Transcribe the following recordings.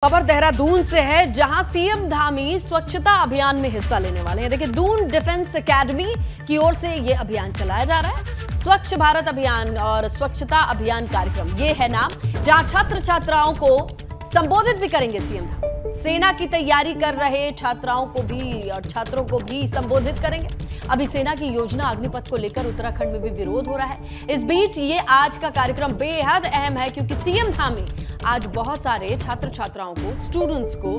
खबर देहरादून से है, जहां सीएम धामी स्वच्छता अभियान में हिस्सा लेने वाले हैं। देखिए, दून डिफेंस एकेडमी की ओर से यह अभियान चलाया जा रहा है। स्वच्छ भारत अभियान और स्वच्छता अभियान कार्यक्रम, ये है नाम, जहां छात्र छात्राओं को संबोधित भी करेंगे सीएम धामी। सेना की तैयारी कर रहे छात्राओं को भी और छात्रों को भी संबोधित करेंगे। अभी सेना की योजना अग्निपथ को लेकर उत्तराखंड में भी विरोध हो रहा है। इस बीच ये आज का कार्यक्रम बेहद अहम है, क्योंकि सीएम धामी आज बहुत सारे छात्र छात्राओं को, स्टूडेंट्स को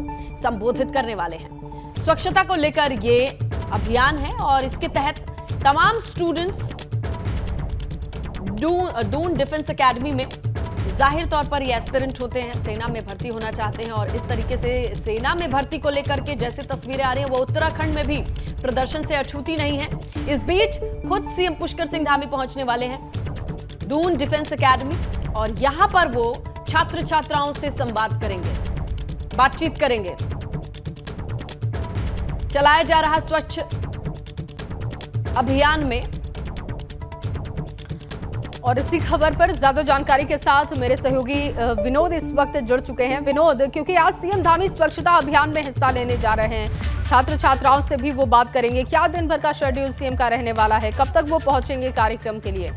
संबोधित करने वाले हैं। स्वच्छता को लेकर ये अभियान है और इसके तहत तमाम स्टूडेंट्स दून डिफेंस एकेडमी में जाहिर तौर पर ये एस्पिरेंट होते हैं, सेना में भर्ती होना चाहते हैं। और इस तरीके से सेना में भर्ती को लेकर के जैसे तस्वीरें आ रही हैं, वो उत्तराखंड में भी प्रदर्शन से अछूती नहीं है। इस बीच खुद सीएम पुष्कर सिंह धामी पहुंचने वाले हैं दून डिफेंस एकेडमी, और यहां पर वो छात्र छात्राओं से संवाद करेंगे, बातचीत करेंगे। चलाया जा रहा स्वच्छ अभियान में। और इसी खबर पर ज्यादा जानकारी के साथ मेरे सहयोगी विनोद इस वक्त जुड़ चुके हैं। विनोद, क्योंकि आज सीएम धामी स्वच्छता अभियान में हिस्सा लेने जा रहे हैं, छात्र छात्राओं से भी वो बात करेंगे। क्या दिन भर का शेड्यूल सीएम का रहने वाला है, कब तक वो पहुंचेंगे कार्यक्रम के लिए?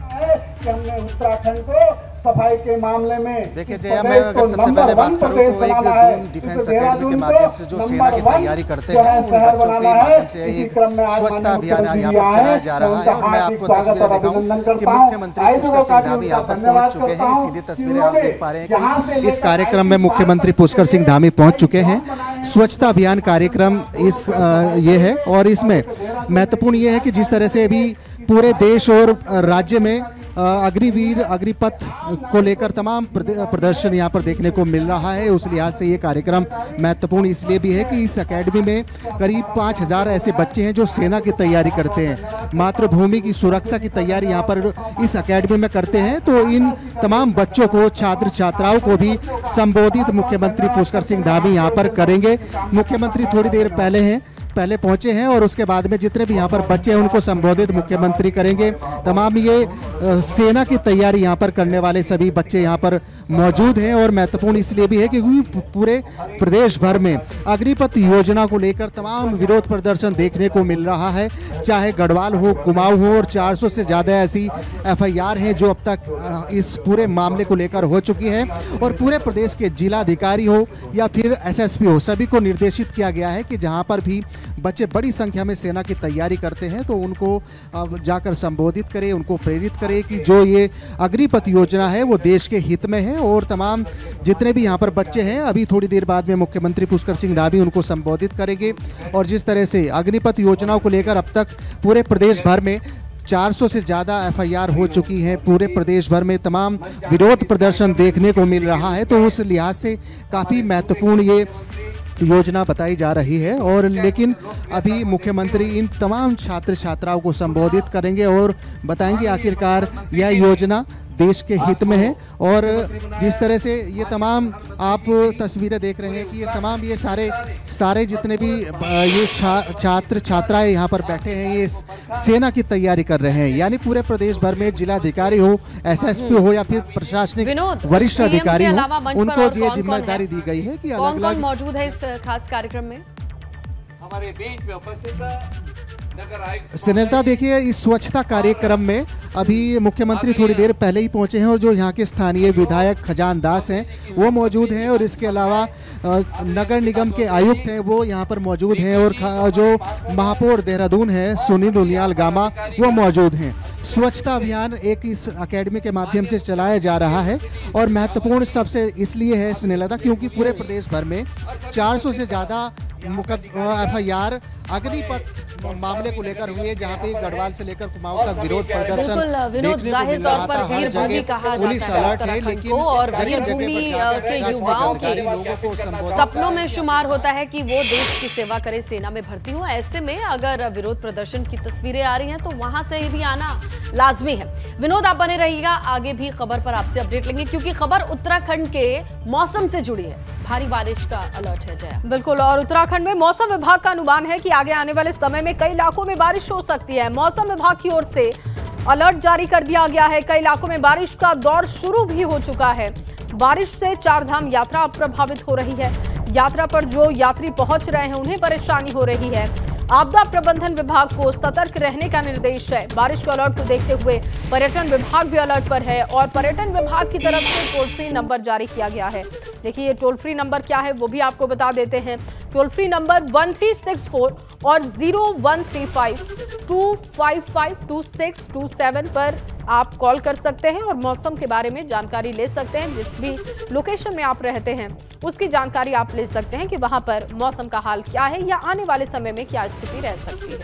हमने उत्तराखंड को सफाई के मामले में देखिए जया, मैं अगर सबसे पहले बात करूं तो एक दून डिफेंस एकेडमी के माध्यम से जो सेना की तैयारी करते हैं उन बच्चों के माध्यम से एक स्वच्छता अभियान यहाँ पर चलाया जा रहा है। और मैं आपको तस्वीरें दिखाऊं कि मुख्यमंत्री पुष्कर सिंह धामी यहाँ पर पहुंच चुके हैं। सीधी तस्वीरें आप देख पा रहे हैं कि इस कार्यक्रम में मुख्यमंत्री पुष्कर सिंह धामी पहुंच चुके हैं। स्वच्छता अभियान कार्यक्रम ये है, और इसमें महत्वपूर्ण ये है कि जिस तरह से अभी पूरे देश और राज्य में अग्निवीर अग्निपथ को लेकर तमाम प्रदर्शन यहाँ पर देखने को मिल रहा है, उस लिहाज से ये कार्यक्रम महत्वपूर्ण इसलिए भी है कि इस एकेडमी में करीब 5000 ऐसे बच्चे हैं जो सेना की तैयारी करते हैं, मातृभूमि की सुरक्षा की तैयारी यहाँ पर इस एकेडमी में करते हैं। तो इन तमाम बच्चों को, छात्र छात्राओं को भी संबोधित मुख्यमंत्री पुष्कर सिंह धामी यहाँ पर करेंगे। मुख्यमंत्री थोड़ी देर पहले पहुंचे हैं और उसके बाद में जितने भी यहाँ पर बच्चे हैं उनको संबोधित मुख्यमंत्री करेंगे। तमाम ये सेना की तैयारी यहाँ पर करने वाले सभी बच्चे यहाँ पर मौजूद हैं, और महत्वपूर्ण इसलिए भी है क्योंकि पूरे प्रदेश भर में अग्निपथ योजना को लेकर तमाम विरोध प्रदर्शन देखने को मिल रहा है, चाहे गढ़वाल हो, कुमाऊं हो, और 400 से ज़्यादा ऐसी FIR हैं जो अब तक इस पूरे मामले को लेकर हो चुकी है। और पूरे प्रदेश के जिलाधिकारी हो या फिर SSP हो, सभी को निर्देशित किया गया है कि जहाँ पर भी बच्चे बड़ी संख्या में सेना की तैयारी करते हैं तो उनको जाकर संबोधित करें, उनको प्रेरित करें कि जो ये अग्निपथ योजना है वो देश के हित में है। और तमाम जितने भी यहाँ पर बच्चे हैं, अभी थोड़ी देर बाद में मुख्यमंत्री पुष्कर सिंह धामी उनको संबोधित करेंगे। और जिस तरह से अग्निपथ योजनाओं को लेकर अब तक पूरे प्रदेश भर में 400 से ज़्यादा FIR हो चुकी हैं, पूरे प्रदेश भर में तमाम विरोध प्रदर्शन देखने को मिल रहा है, तो उस लिहाज से काफ़ी महत्वपूर्ण ये योजना बताई जा रही है। और लेकिन अभी मुख्यमंत्री इन तमाम छात्र छात्राओं को संबोधित करेंगे और बताएंगे आखिरकार यह योजना देश के हित में है। और जिस तरह से ये तमाम आप तस्वीरें देख रहे हैं कि ये सारे जितने भी ये छात्र छात्राएं यहाँ पर बैठे हैं, ये सेना की तैयारी कर रहे हैं। यानी पूरे प्रदेश भर में जिलाधिकारी हो, SSP हो या फिर प्रशासनिक वरिष्ठ अधिकारी हो, उनको ये जिम्मेदारी दी गई है कि अलग अलग मौजूद है इस खास कार्यक्रम में। हमारे बीच में उपस्थित स्नेहलता, देखिए इस स्वच्छता कार्यक्रम में अभी मुख्यमंत्री थोड़ी देर पहले ही पहुंचे हैं, और जो यहाँ के स्थानीय विधायक खजान दास हैं वो मौजूद हैं, और इसके अलावा नगर निगम के आयुक्त हैं वो यहाँ पर मौजूद हैं, और जो महापौर देहरादून है सुनील उनियाल गामा वो मौजूद हैं। स्वच्छता अभियान एक इस एकेडमी के माध्यम से चलाया जा रहा है, और महत्वपूर्ण सबसे इसलिए है स्नेहलता क्योंकि पूरे प्रदेश भर में 400 से ज़्यादा FIR अग्निपथ मामले को लेकर हुए, जहां पे गढ़वाल से लेकर कुमाऊं तक विरोध प्रदर्शन जाहिर तौर पर वीरभूमि कहा पुलिस अलर्ट है, लेकिन और वीरभूमि के युवाओं के सपनों में शुमार होता है कि वो देश की सेवा करे, सेना में भर्ती हो। ऐसे में अगर विरोध प्रदर्शन की तस्वीरें आ रही हैं तो वहां से भी आना लाजमी है। विनोद, आप बने रहिएगा, आगे भी खबर पर आपसे अपडेट लेंगे, क्योंकि खबर उत्तराखंड के मौसम से जुड़ी है। भारी बारिश का अलर्ट है जया। बिल्कुल, और उत्तराखंड में मौसम विभाग का अनुमान है कि आगे आने वाले समय में कई इलाकों में बारिश हो सकती है। मौसम विभाग की ओर से अलर्ट जारी कर दिया गया है। कई इलाकों में बारिश का दौर शुरू भी हो चुका है। बारिश से चारधाम यात्रा प्रभावित हो रही है। यात्रा पर जो यात्री पहुंच रहे हैं उन्हें परेशानी हो रही है। आपदा प्रबंधन विभाग को सतर्क रहने का निर्देश है। बारिश के अलर्ट को देखते हुए पर्यटन विभाग भी अलर्ट पर है और पर्यटन विभाग की तरफ से टोल फ्री नंबर जारी किया गया है। देखिए ये टोल फ्री नंबर क्या है वो भी आपको बता देते हैं। टोल फ्री नंबर 1364 और 0135-255-2627 पर आप कॉल कर सकते हैं और मौसम के बारे में जानकारी ले सकते हैं। जिस भी लोकेशन में आप रहते हैं उसकी जानकारी आप ले सकते हैं कि वहां पर मौसम का हाल क्या है या आने वाले समय में क्या स्थिति रह सकती है।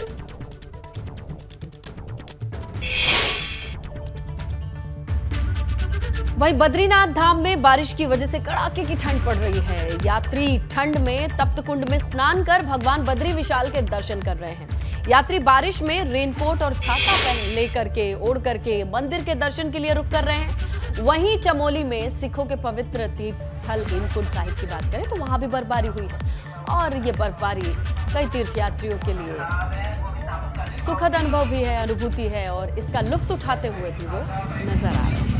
वहीं बद्रीनाथ धाम में बारिश की वजह से कड़ाके की ठंड पड़ रही है। यात्री ठंड में तप्त कुंड में स्नान कर भगवान बद्री विशाल के दर्शन कर रहे हैं। यात्री बारिश में रेनकोट और छाता पहन लेकर के ओढ़ करके मंदिर के दर्शन के लिए रुक कर रहे हैं। वहीं चमोली में सिखों के पवित्र तीर्थ स्थल हेमकुंड साहिब की बात करें तो वहां भी बर्फबारी हुई है और ये बर्फबारी कई तीर्थयात्रियों के लिए सुखद अनुभव भी है, अनुभूति है और इसका लुत्फ उठाते हुए भी वो नजर आ रहे हैं।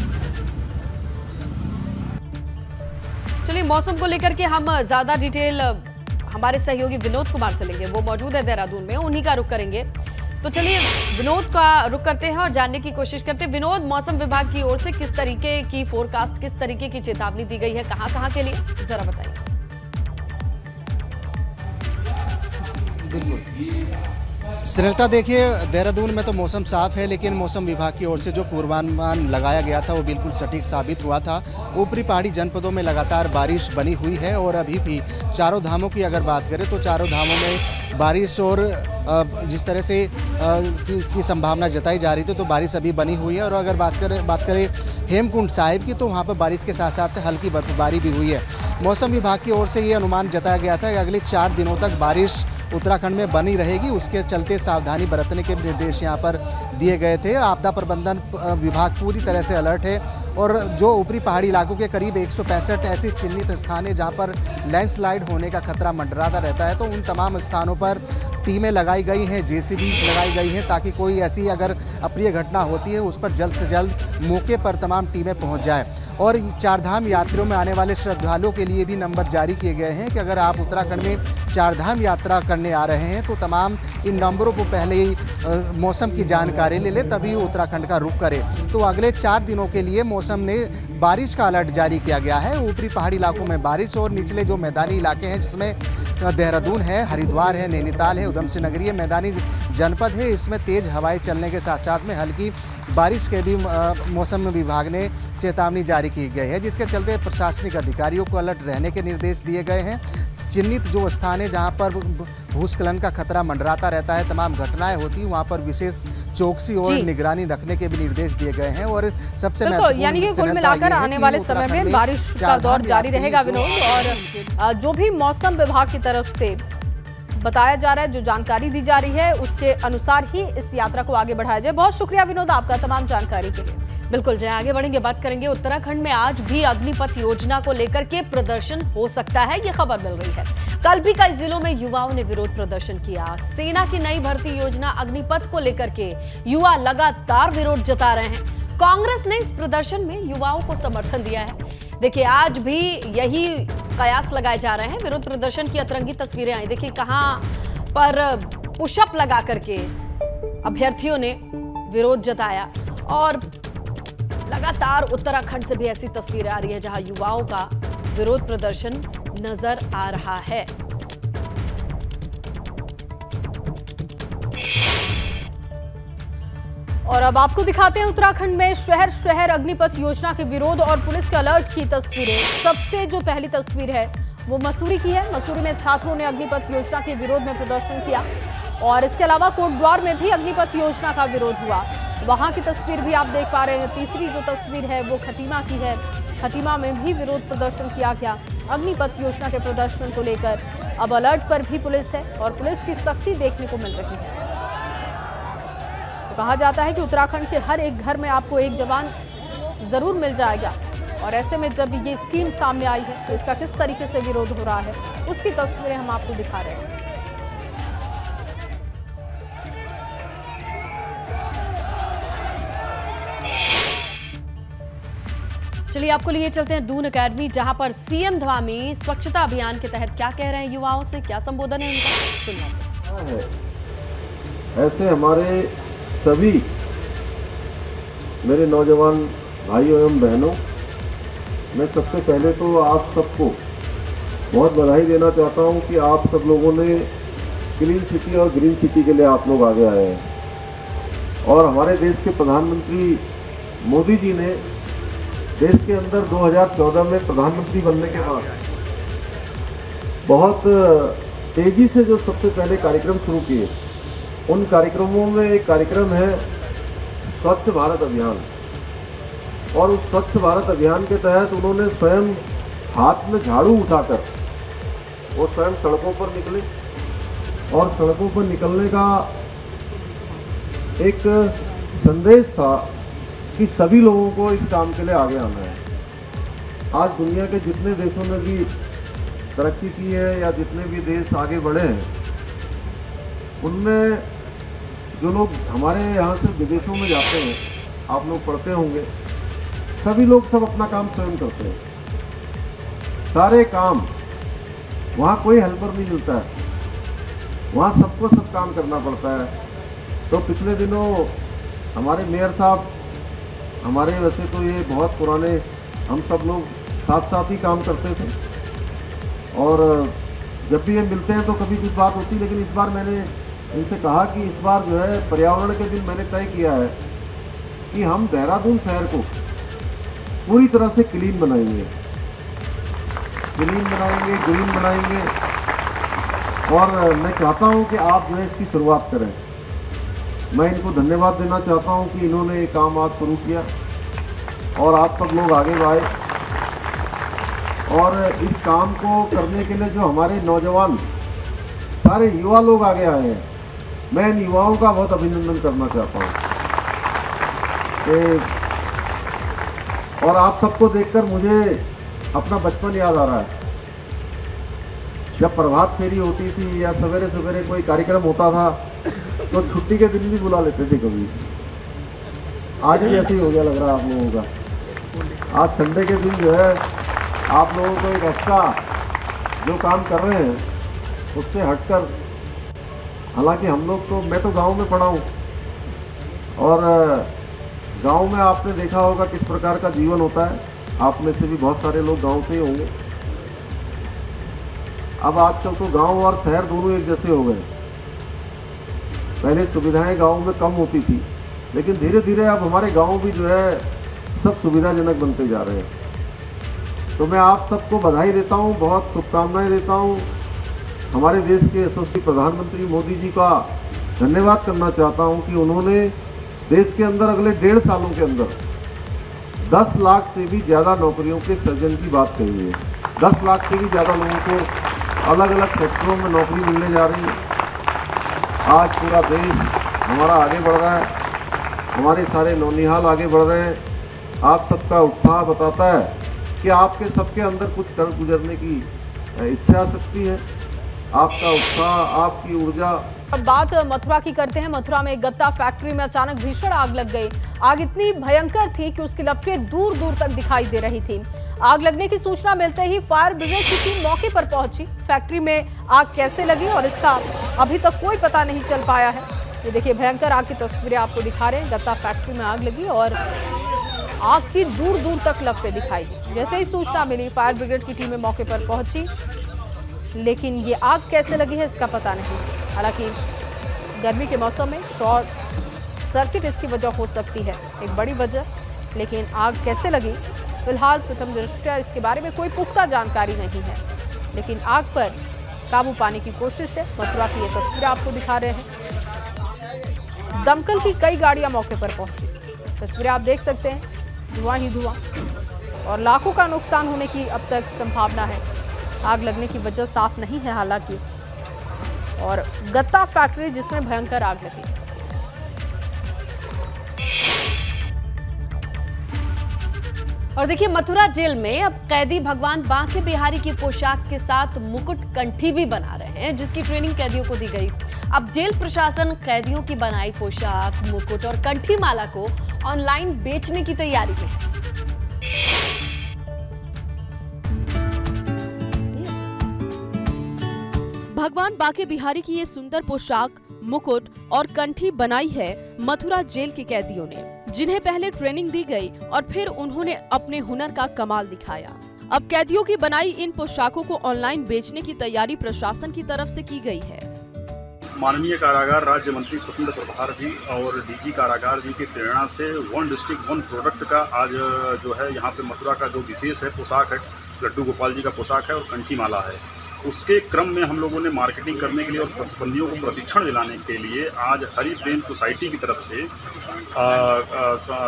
चलिए मौसम को लेकर के हम ज्यादा डिटेल हमारे सहयोगी विनोद कुमार से लेंगे। वो मौजूद है देहरादून में, उन्हीं का रुख करेंगे। तो चलिए विनोद का रुख करते हैं और जानने की कोशिश करते हैं। विनोद, मौसम विभाग की ओर से किस तरीके की फोरकास्ट, किस तरीके की चेतावनी दी गई है, कहां के लिए, जरा बताइए। बिल्कुल श्रीलता, देखिए देहरादून में तो मौसम साफ है, लेकिन मौसम विभाग की ओर से जो पूर्वानुमान लगाया गया था वो बिल्कुल सटीक साबित हुआ था। ऊपरी पहाड़ी जनपदों में लगातार बारिश बनी हुई है और अभी भी चारों धामों की अगर बात करें तो चारों धामों में बारिश और जिस तरह से की संभावना जताई जा रही थी तो बारिश अभी बनी हुई है। और अगर बात करें हेमकुंड साहिब की तो वहाँ पर बारिश के साथ साथ हल्की बर्फबारी भी हुई है। मौसम विभाग की ओर से ये अनुमान जताया गया था कि अगले 4 दिनों तक बारिश उत्तराखंड में बनी रहेगी। उसके चलते सावधानी बरतने के निर्देश यहाँ पर दिए गए थे। आपदा प्रबंधन विभाग पूरी तरह से अलर्ट है और जो ऊपरी पहाड़ी इलाकों के करीब 165 ऐसे चिन्हित स्थान हैं जहाँ पर लैंडस्लाइड होने का खतरा मंडराता रहता है, तो उन तमाम स्थानों पर टीमें लगाई गई हैं, जेसीबी लगाई गई हैं, ताकि कोई ऐसी अगर अप्रिय घटना होती है उस पर जल्द से जल्द मौके पर तमाम टीमें पहुँच जाएँ। और चारधाम यात्रियों में आने वाले श्रद्धालुओं के लिए भी नंबर जारी किए गए हैं कि अगर आप उत्तराखंड में चारधाम यात्रा करने आ रहे हैं तो तमाम इन नंबरों को पहले ही मौसम की जानकारी ले ले, तभी उत्तराखंड का रुख करें। तो अगले 4 दिनों के लिए मौसम ने बारिश का अलर्ट जारी किया गया है। ऊपरी पहाड़ी इलाकों में बारिश और निचले जो मैदानी इलाके हैं जिसमें देहरादून है, हरिद्वार है, नैनीताल है, उधम सिंह नगरी है, मैदानी जनपद है, इसमें तेज हवाएं चलने के साथ साथ में हल्की बारिश के भी मौसम विभाग ने चेतावनी जारी की गई है, जिसके चलते प्रशासनिक अधिकारियों को अलर्ट रहने के निर्देश दिए गए हैं। चिन्हित जो स्थान है जहां पर भूस्खलन का खतरा मंडराता रहता है, तमाम घटनाएं होती हैं, वहां पर विशेष चौकसी और निगरानी रखने के भी निर्देश दिए गए हैं। और सबसे महत्वपूर्ण यानी कि कुल मिलाकर आने वाले समय में बारिश का दौर जारी रहेगा विनोद, और जो भी मौसम विभाग की तरफ से बताया जा रहा है, जो जानकारी दी जा रही है उसके अनुसार ही इस यात्रा को आगे बढ़ाया जाए। बहुत शुक्रिया विनोद आपका तमाम जानकारी के लिए। बिल्कुल जय, आगे बढ़ेंगे, बात करेंगे। उत्तराखंड में आज भी अग्निपथ योजना को लेकर के प्रदर्शन हो सकता है, ये खबर मिल रही है। कल भी कई जिलों में युवाओं ने विरोध प्रदर्शन किया। सेना की नई भर्ती योजना अग्निपथ को लेकर के युवा लगातार विरोध जता रहे हैं। कांग्रेस ने इस प्रदर्शन में युवाओं को समर्थन दिया है। देखिए आज भी यही कयास लगाए जा रहे हैं। विरोध प्रदर्शन की अतरंगी तस्वीरें आई, देखिए कहां पर पुशअप लगा करके अभ्यर्थियों ने विरोध जताया। और लगातार उत्तराखंड से भी ऐसी तस्वीरें आ रही है जहां युवाओं का विरोध प्रदर्शन नजर आ रहा है। और अब आपको दिखाते हैं उत्तराखंड में शहर शहर अग्निपथ योजना के विरोध और पुलिस के अलर्ट की तस्वीरें। सबसे जो पहली तस्वीर है वो मसूरी की है। मसूरी में छात्रों ने अग्निपथ योजना के विरोध में प्रदर्शन किया और इसके अलावा कोटद्वार में भी अग्निपथ योजना का विरोध हुआ। वहां की तस्वीर भी आप देख पा रहे हैं। तीसरी जो तस्वीर है वो खटीमा की है। खटीमा में भी विरोध प्रदर्शन किया गया अग्निपथ योजना के प्रदर्शन को लेकर। अब अलर्ट पर भी पुलिस है और पुलिस की सख्ती देखने को मिल रही है। तो कहा जाता है कि उत्तराखंड के हर एक घर में आपको एक जवान जरूर मिल जाएगा, और ऐसे में जब ये स्कीम सामने आई है तो इसका किस तरीके से विरोध हो रहा है उसकी तस्वीरें हम आपको दिखा रहे हैं। चलिए आपको लिए चलते हैं दून एकेडमी, जहां पर सीएम धामी स्वच्छता अभियान के तहत क्या कह रहे हैं युवाओं से, क्या संबोधन है उनका, सुनना है। ऐसे हमारे सभी मेरे नौजवान भाइयों एवं बहनों, मैं सबसे पहले तो आप सबको बहुत बधाई देना चाहता हूं कि आप सब लोगों ने क्लीन सिटी और ग्रीन सिटी के लिए आप लोग आगे आए हैं। और हमारे देश के प्रधानमंत्री मोदी जी ने देश के अंदर 2014 में प्रधानमंत्री बनने के बाद बहुत तेजी से जो सबसे पहले कार्यक्रम शुरू किए, उन कार्यक्रमों में एक कार्यक्रम है स्वच्छ भारत अभियान। और उस स्वच्छ भारत अभियान के तहत उन्होंने स्वयं हाथ में झाड़ू उठाकर वो स्वयं सड़कों पर निकले और सड़कों पर निकलने का एक संदेश था कि सभी लोगों को इस काम के लिए आगे आना है। आज दुनिया के जितने देशों ने भी तरक्की की है या जितने भी देश आगे बढ़े हैं, उनमें जो लोग हमारे यहाँ से विदेशों में जाते हैं, आप लोग पढ़ते होंगे, सभी लोग सब अपना काम स्वयं करते हैं। सारे काम, वहाँ कोई हेल्पर नहीं मिलता है, वहाँ सबको सब काम करना पड़ता है। तो पिछले दिनों हमारे मेयर साहब, हमारे वैसे तो ये बहुत पुराने, हम सब लोग साथ साथ ही काम करते थे और जब भी ये मिलते हैं तो कभी कुछ बात होती, लेकिन इस बार मैंने इनसे कहा कि इस बार जो है पर्यावरण के दिन मैंने तय किया है कि हम देहरादून शहर को पूरी तरह से क्लीन बनाएंगे, ग्रीन बनाएंगे। और मैं चाहता हूं कि आप जो है इसकी शुरुआत करें। मैं इनको धन्यवाद देना चाहता हूं कि इन्होंने ये काम आज शुरू किया और आप सब लोग आगे आए। और इस काम को करने के लिए जो हमारे नौजवान सारे युवा लोग आगे आए हैं, मैं इन युवाओं का बहुत अभिनंदन करना चाहता हूं। और आप सबको देखकर मुझे अपना बचपन याद आ रहा है। जब प्रभात फेरी होती थी या सवेरे सवेरे कोई कार्यक्रम होता था तो छुट्टी के दिन भी बुला लेते थे कभी। आज भी ऐसे ही हो गया लग रहा है आप लोगों का। आज संडे के दिन जो है आप लोगों को एक एक्स्ट्रा जो काम कर रहे हैं उससे हटकर, हालांकि हम लोग तो, मैं तो गांव में पढ़ा हूँ और गांव में आपने देखा होगा किस प्रकार का जीवन होता है। आप में से भी बहुत सारे लोग गांव से ही होंगे। अब आजकल तो गांव और शहर दोनों एक जैसे हो गए। पहले सुविधाएं गांव में कम होती थी, लेकिन धीरे धीरे अब हमारे गांव भी जो है सब सुविधाजनक बनते जा रहे हैं। तो मैं आप सबको बधाई देता हूं, बहुत शुभकामनाएं देता हूं। हमारे देश के यशस्वी प्रधानमंत्री मोदी जी का धन्यवाद करना चाहता हूं कि उन्होंने देश के अंदर अगले 1.5 सालों के अंदर 10 लाख से भी ज़्यादा नौकरियों के सृजन की बात कही है। 10 लाख से भी ज़्यादा लोगों को अलग अलग सेक्टरों में नौकरी मिलने जा रही है। आज पूरा देश हमारा आगे बढ़ रहा है, हमारे सारे नौनिहाल आगे बढ़ रहे हैं। आप सबका उत्साह बताता है कि आपके सबके अंदर कुछ कर गुजरने की इच्छा शक्ति है। आपका उत्साह, आपकी ऊर्जा। अब बात मथुरा की करते हैं। मथुरा में गत्ता फैक्ट्री में अचानक भीषण आग लग गई। आग इतनी भयंकर थी कि उसकी लपटें दूर दूर तक दिखाई दे रही थी। आग लगने की सूचना मिलते ही फायर ब्रिगेड की टीम मौके पर पहुंची। फैक्ट्री में आग कैसे लगी और इसका अभी तक कोई पता नहीं चल पाया है। ये देखिए भयंकर आग की तस्वीरें आपको दिखा रहे हैं। गत्ता फैक्ट्री में आग लगी और आग की दूर दूर तक लपटें दिखाई दी। जैसे ही सूचना मिली फायर ब्रिगेड की टीमें मौके पर पहुंची, लेकिन ये आग कैसे लगी है इसका पता नहीं। हालांकि गर्मी के मौसम में शॉर्ट सर्किट इसकी वजह हो सकती है, एक बड़ी वजह, लेकिन आग कैसे लगी फिलहाल प्रथम दृष्टया इसके बारे में कोई पुख्ता जानकारी नहीं है। लेकिन आग पर काबू पाने की कोशिश है। मथुरा की ये तस्वीरें आपको दिखा रहे हैं। दमकल की कई गाड़ियां मौके पर पहुंची। तस्वीरें आप देख सकते हैं, धुआं ही धुआं और लाखों का नुकसान होने की अब तक संभावना है। आग लगने की वजह साफ नहीं है हालांकि, और गत्ता फैक्ट्री जिसमें भयंकर आग लगी। और देखिए मथुरा जेल में अब कैदी भगवान बांके बिहारी की पोशाक के साथ मुकुट कंठी भी बना रहे हैं, जिसकी ट्रेनिंग कैदियों को दी गई। अब जेल प्रशासन कैदियों की बनाई पोशाक, मुकुट और कंठी माला को ऑनलाइन बेचने की तैयारी में है। भगवान बांके बिहारी की ये सुंदर पोशाक, मुकुट और कंठी बनाई है मथुरा जेल के कैदियों ने, जिन्हें पहले ट्रेनिंग दी गई और फिर उन्होंने अपने हुनर का कमाल दिखाया। अब कैदियों की बनाई इन पोशाकों को ऑनलाइन बेचने की तैयारी प्रशासन की तरफ से की गई है। माननीय कारागार राज्य मंत्री स्वतंत्र प्रभार जी और डीजी कारागार जी की प्रेरणा से वन डिस्ट्रिक्ट वन प्रोडक्ट का आज जो है यहाँ पे मथुरा का जो विशेष है पोशाक है, लड्डू गोपाल जी का पोशाक है और कंठी माला है, उसके क्रम में हम लोगों ने मार्केटिंग करने के लिए और प्रतिबंधियों को प्रशिक्षण दिलाने के लिए आज हरि प्रेम सोसाइटी की तरफ से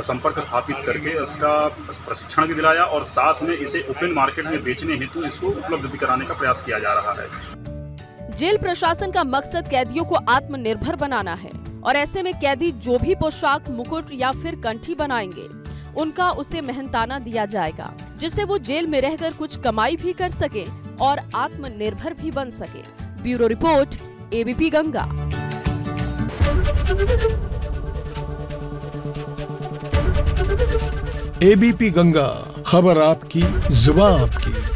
संपर्क स्थापित करके इसका प्रशिक्षण भी दिलाया और साथ में इसे ओपन मार्केट में बेचने हेतु इसको उपलब्ध भी कराने का प्रयास किया जा रहा है। जेल प्रशासन का मकसद कैदियों को आत्मनिर्भर बनाना है और ऐसे में कैदी जो भी पोशाक, मुकुट या फिर कंठी बनाएंगे उनका उसे मेहनताना दिया जाएगा, जिससे वो जेल में रहकर कुछ कमाई भी कर सके और आत्मनिर्भर भी बन सके। Bureau report, ABP Ganga. ABP Ganga, खबर आपकी, जुबान आपकी।